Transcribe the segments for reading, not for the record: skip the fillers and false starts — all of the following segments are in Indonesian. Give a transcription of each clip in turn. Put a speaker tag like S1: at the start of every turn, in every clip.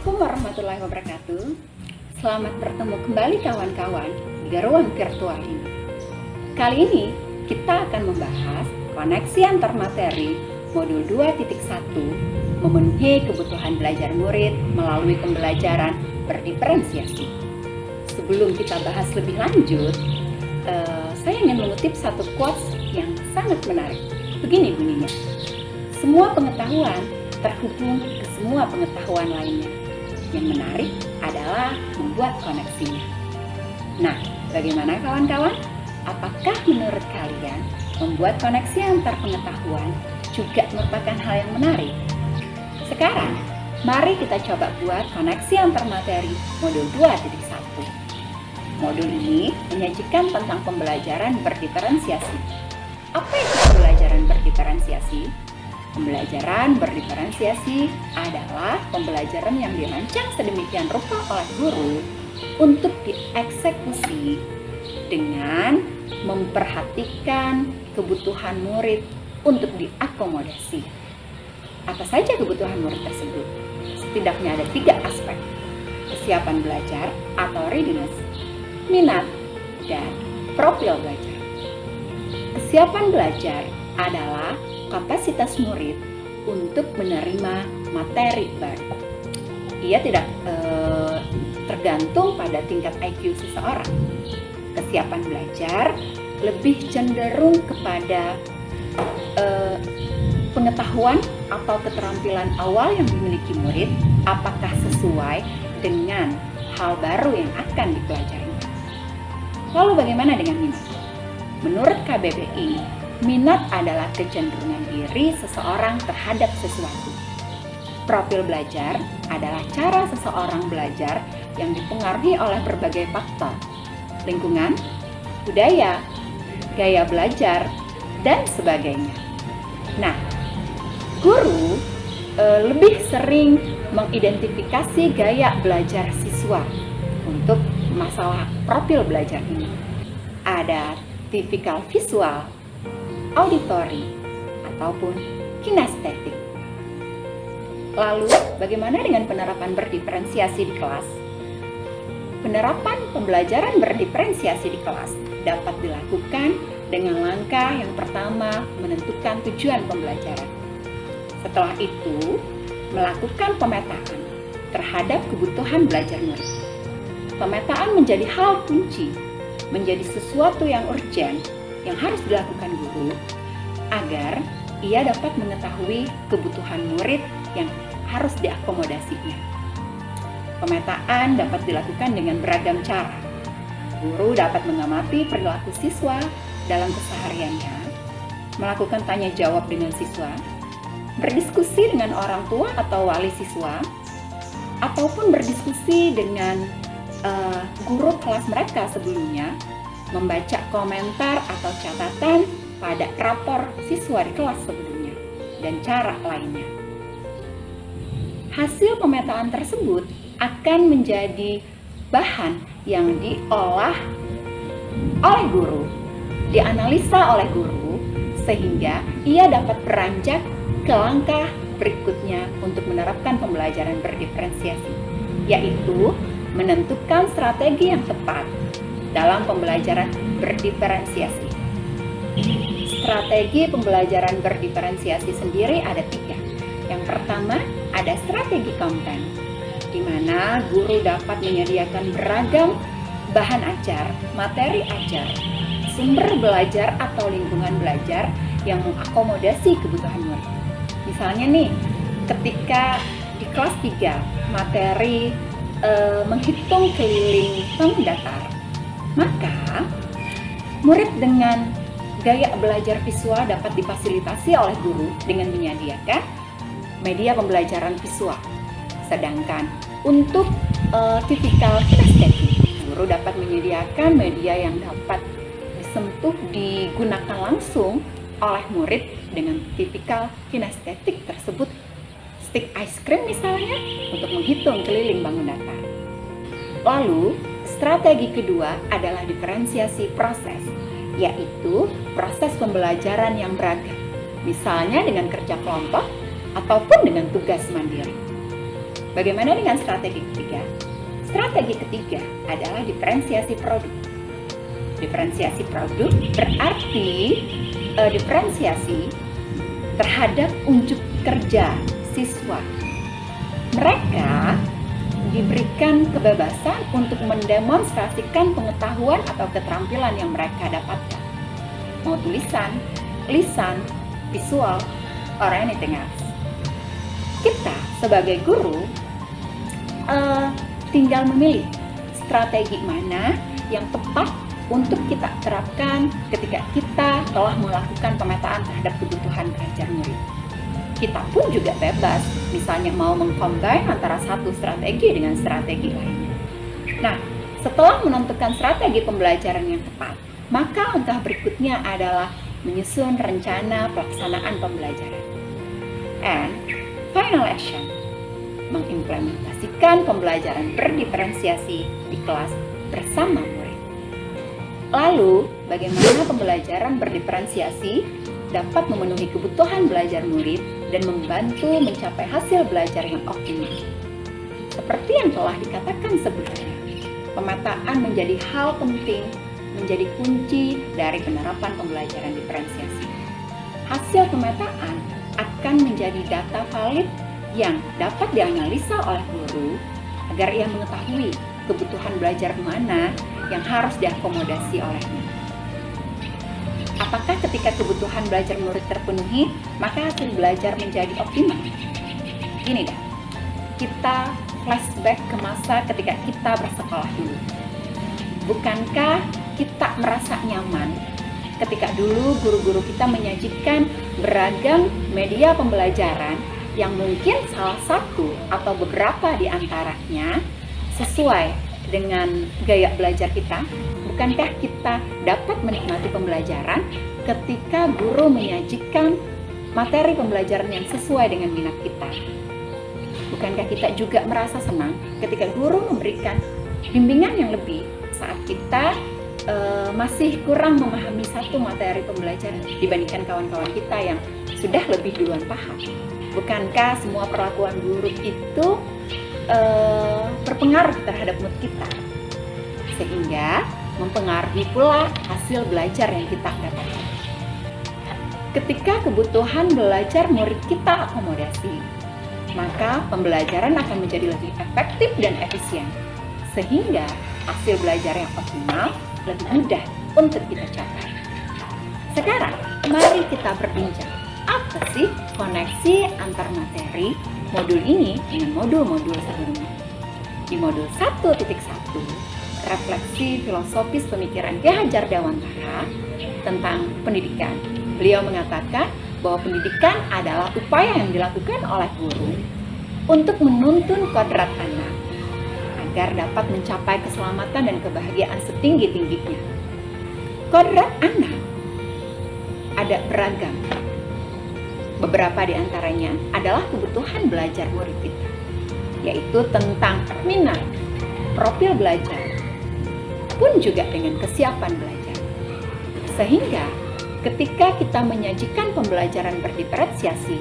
S1: Assalamualaikum warahmatullahi wabarakatuh. Selamat bertemu kembali kawan-kawan di ruang virtual ini. Kali ini kita akan membahas koneksi antar materi modul 2.1 memenuhi kebutuhan belajar murid melalui pembelajaran berdiferensiasi. Sebelum kita bahas lebih lanjut, saya ingin mengutip satu quotes yang sangat menarik. Begini bunyinya: semua pengetahuan terhubung ke semua pengetahuan lainnya. Yang menarik adalah membuat koneksinya. Nah, bagaimana kawan-kawan? Apakah menurut kalian membuat koneksi antar pengetahuan juga merupakan hal yang menarik? Sekarang, mari kita coba buat koneksi antar materi modul 2.1. Modul ini menyajikan tentang pembelajaran berdiferensiasi. Apa itu pembelajaran berdiferensiasi? Pembelajaran berdiferensiasi adalah pembelajaran yang dirancang sedemikian rupa oleh guru untuk dieksekusi dengan memperhatikan kebutuhan murid untuk diakomodasi. Apa saja kebutuhan murid tersebut? Setidaknya ada 3 aspek: kesiapan belajar atau readiness, minat, dan profil belajar. Kesiapan belajar adalah kapasitas murid untuk menerima materi baru. Ia tidak tergantung pada tingkat IQ seseorang. Kesiapan belajar lebih cenderung kepada pengetahuan atau keterampilan awal yang dimiliki murid, apakah sesuai dengan hal baru yang akan dipelajari. Lalu bagaimana dengan minat? Menurut KBBI, minat adalah kecenderungan diri seseorang terhadap sesuatu. Profil belajar adalah cara seseorang belajar yang dipengaruhi oleh berbagai faktor: lingkungan, budaya, gaya belajar, dan sebagainya. Nah, guru lebih sering mengidentifikasi gaya belajar siswa untuk masalah profil belajar ini. Ada tipikal visual, auditori, ataupun kinestetik. Lalu, bagaimana dengan penerapan berdiferensiasi di kelas? Penerapan pembelajaran berdiferensiasi di kelas dapat dilakukan dengan langkah yang pertama, menentukan tujuan pembelajaran. Setelah itu, melakukan pemetaan terhadap kebutuhan belajar murid. Pemetaan menjadi hal kunci, menjadi sesuatu yang urgent yang harus dilakukan guru agar ia dapat mengetahui kebutuhan murid yang harus diakomodasinya. Pemetaan dapat dilakukan dengan beragam cara. Guru dapat mengamati perilaku siswa dalam kesehariannya, melakukan tanya jawab dengan siswa, berdiskusi dengan orang tua atau wali siswa, ataupun berdiskusi dengan guru kelas mereka sebelumnya, membaca komentar atau catatan pada rapor siswa di kelas sebelumnya, dan cara lainnya. Hasil pemetaan tersebut akan menjadi bahan yang diolah oleh guru, dianalisa oleh guru, sehingga ia dapat beranjak ke langkah berikutnya untuk menerapkan pembelajaran berdiferensiasi, yaitu menentukan strategi yang tepat dalam pembelajaran berdiferensiasi. Strategi pembelajaran berdiferensiasi sendiri ada 3. Yang pertama, ada strategi konten, di mana guru dapat menyediakan beragam bahan ajar, materi ajar, sumber belajar atau lingkungan belajar yang mengakomodasi kebutuhan murid. Misalnya nih, ketika di kelas 3, materi menghitung keliling bangun datar, maka murid dengan gaya belajar visual dapat difasilitasi oleh guru dengan menyediakan media pembelajaran visual. Sedangkan untuk tipikal kinestetik, guru dapat menyediakan media yang dapat digunakan langsung oleh murid dengan tipikal kinestetik tersebut, stick ice cream misalnya, untuk menghitung keliling bangun datar. Lalu, strategi kedua adalah diferensiasi proses, yaitu proses pembelajaran yang beragam, misalnya dengan kerja kelompok ataupun dengan tugas mandiri. Bagaimana dengan strategi ketiga? Strategi ketiga adalah diferensiasi produk. Diferensiasi produk berarti diferensiasi terhadap unjuk kerja siswa. Mereka diberikan kebebasan untuk mendemonstrasikan pengetahuan atau keterampilan yang mereka dapatkan. Mau tulisan, lisan, visual, or anything else. Kita sebagai guru tinggal memilih strategi mana yang tepat untuk kita terapkan ketika kita telah melakukan pemetaan terhadap kebutuhan belajar murid. Kita pun juga bebas, misalnya mau mengcombine antara satu strategi dengan strategi lainnya. Nah, setelah menentukan strategi pembelajaran yang tepat, maka langkah berikutnya adalah menyusun rencana pelaksanaan pembelajaran. And final action, mengimplementasikan pembelajaran berdiferensiasi di kelas bersama murid. Lalu, bagaimana pembelajaran berdiferensiasi dapat memenuhi kebutuhan belajar murid dan membantu mencapai hasil belajar yang optimal. Seperti yang telah dikatakan sebelumnya, pemetaan menjadi hal penting, menjadi kunci dari penerapan pembelajaran diferensiasi. Hasil pemetaan akan menjadi data valid yang dapat dianalisa oleh guru agar ia mengetahui kebutuhan belajar mana yang harus diakomodasi olehnya. Apakah ketika kebutuhan belajar murid terpenuhi, maka hasil belajar menjadi optimal? Gini dah, kita flashback ke masa ketika kita bersekolah dulu. Bukankah kita merasa nyaman ketika dulu guru-guru kita menyajikan beragam media pembelajaran yang mungkin salah satu atau beberapa di antaranya sesuai dengan gaya belajar kita? Bukankah kita dapat menikmati pembelajaran ketika guru menyajikan materi pembelajaran yang sesuai dengan minat kita? Bukankah kita juga merasa senang ketika guru memberikan bimbingan yang lebih saat kita masih kurang memahami satu materi pembelajaran dibandingkan kawan-kawan kita yang sudah lebih duluan paham? Bukankah semua perlakuan guru itu berpengaruh terhadap mood kita, sehingga mempengaruhi pula hasil belajar yang kita dapatkan? Ketika kebutuhan belajar murid kita akomodasi, maka pembelajaran akan menjadi lebih efektif dan efisien, sehingga hasil belajar yang optimal lebih mudah untuk kita capai. Sekarang, mari kita berbincang, apa sih koneksi antar materi modul ini dengan modul-modul sebelumnya. Di modul 1.1, refleksi filosofis pemikiran Ki Hajar Dewantara tentang pendidikan. Beliau mengatakan bahwa pendidikan adalah upaya yang dilakukan oleh guru untuk menuntun kodrat anak agar dapat mencapai keselamatan dan kebahagiaan setinggi-tingginya. Kodrat anak ada beragam. Beberapa di antaranya adalah kebutuhan belajar murid kita, yaitu tentang minat, profil belajar, pun juga dengan kesiapan belajar. Sehingga ketika kita menyajikan pembelajaran berdiferensiasi,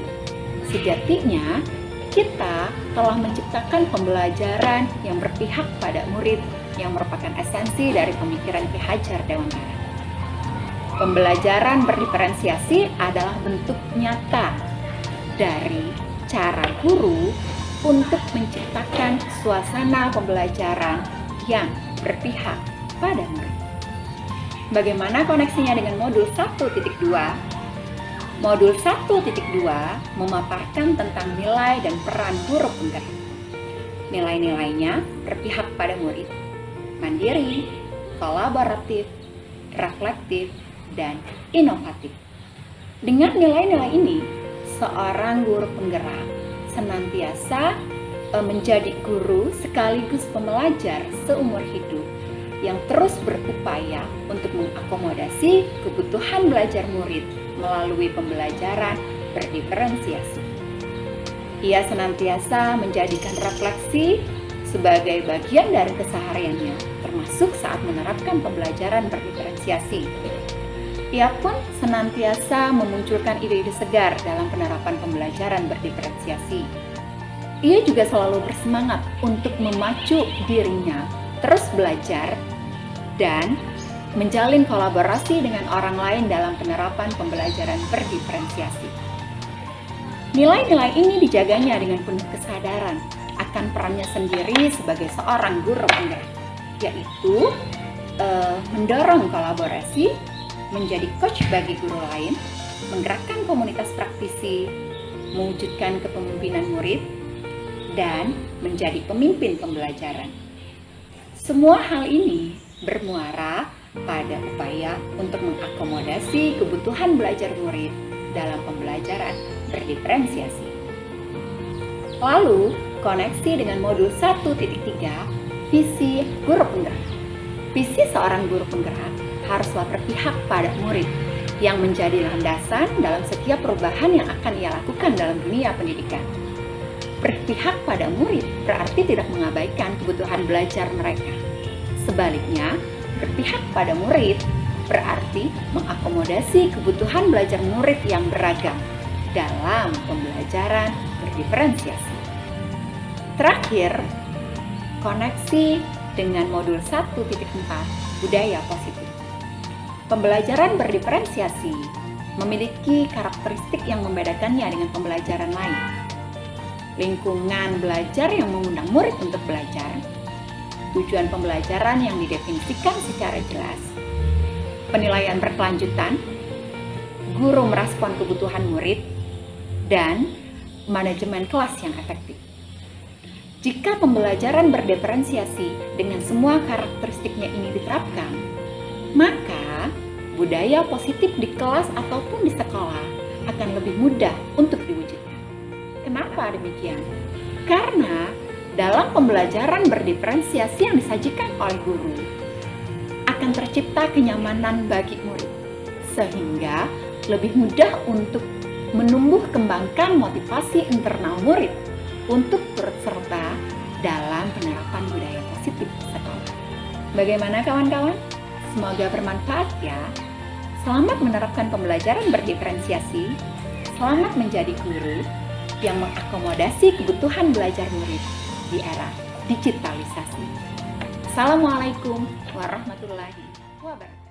S1: sejatinya kita telah menciptakan pembelajaran yang berpihak pada murid yang merupakan esensi dari pemikiran Ki Hajar Dewantara. Pembelajaran berdiferensiasi adalah bentuk nyata dari cara guru untuk menciptakan suasana pembelajaran yang berpihak pada murid. Bagaimana koneksinya dengan modul 1.2? Modul 1.2 memaparkan tentang nilai dan peran guru penggerak. Nilai-nilainya berpihak pada murid, mandiri, kolaboratif, reflektif, dan inovatif. Dengan nilai-nilai ini, seorang guru penggerak senantiasa menjadi guru sekaligus pembelajar seumur hidup yang terus berupaya untuk mengakomodasi kebutuhan belajar murid melalui pembelajaran berdiferensiasi. Ia senantiasa menjadikan refleksi sebagai bagian dari kesehariannya, termasuk saat menerapkan pembelajaran berdiferensiasi. Ia pun senantiasa memunculkan ide-ide segar dalam penerapan pembelajaran berdiferensiasi. Ia juga selalu bersemangat untuk memacu dirinya terus belajar dan menjalin kolaborasi dengan orang lain dalam penerapan pembelajaran berdiferensiasi. Nilai-nilai ini dijaganya dengan penuh kesadaran akan perannya sendiri sebagai seorang guru penggerak, yaitu mendorong kolaborasi, menjadi coach bagi guru lain, menggerakkan komunitas praktisi, mewujudkan kepemimpinan murid, dan menjadi pemimpin pembelajaran. Semua hal ini bermuara pada upaya untuk mengakomodasi kebutuhan belajar murid dalam pembelajaran berdiferensiasi. Lalu, koneksi dengan modul 1.3, visi guru penggerak. Visi seorang guru penggerak haruslah berpihak pada murid yang menjadi landasan dalam setiap perubahan yang akan ia lakukan dalam dunia pendidikan. Berpihak pada murid berarti tidak mengabaikan kebutuhan belajar mereka. Sebaliknya, berpihak pada murid berarti mengakomodasi kebutuhan belajar murid yang beragam dalam pembelajaran berdiferensiasi. Terakhir, koneksi dengan modul 1.4, budaya positif. Pembelajaran berdiferensiasi memiliki karakteristik yang membedakannya dengan pembelajaran lain. Lingkungan belajar yang mengundang murid untuk belajar, tujuan pembelajaran yang didefinisikan secara jelas, penilaian berkelanjutan, guru merespon kebutuhan murid, dan manajemen kelas yang efektif. Jika pembelajaran berdiferensiasi dengan semua karakteristiknya ini diterapkan, maka budaya positif di kelas ataupun di sekolah akan lebih mudah untuk diwujudkan. Kenapa demikian? Karena dalam pembelajaran berdiferensiasi yang disajikan oleh guru, akan tercipta kenyamanan bagi murid, sehingga lebih mudah untuk menumbuh kembangkan motivasi internal murid untuk turut serta dalam penerapan budaya positif sekolah. Bagaimana kawan-kawan? Semoga bermanfaat ya. Selamat menerapkan pembelajaran berdiferensiasi, selamat menjadi guru yang mengakomodasi kebutuhan belajar murid di era digitalisasi. Assalamualaikum warahmatullahi wabarakatuh.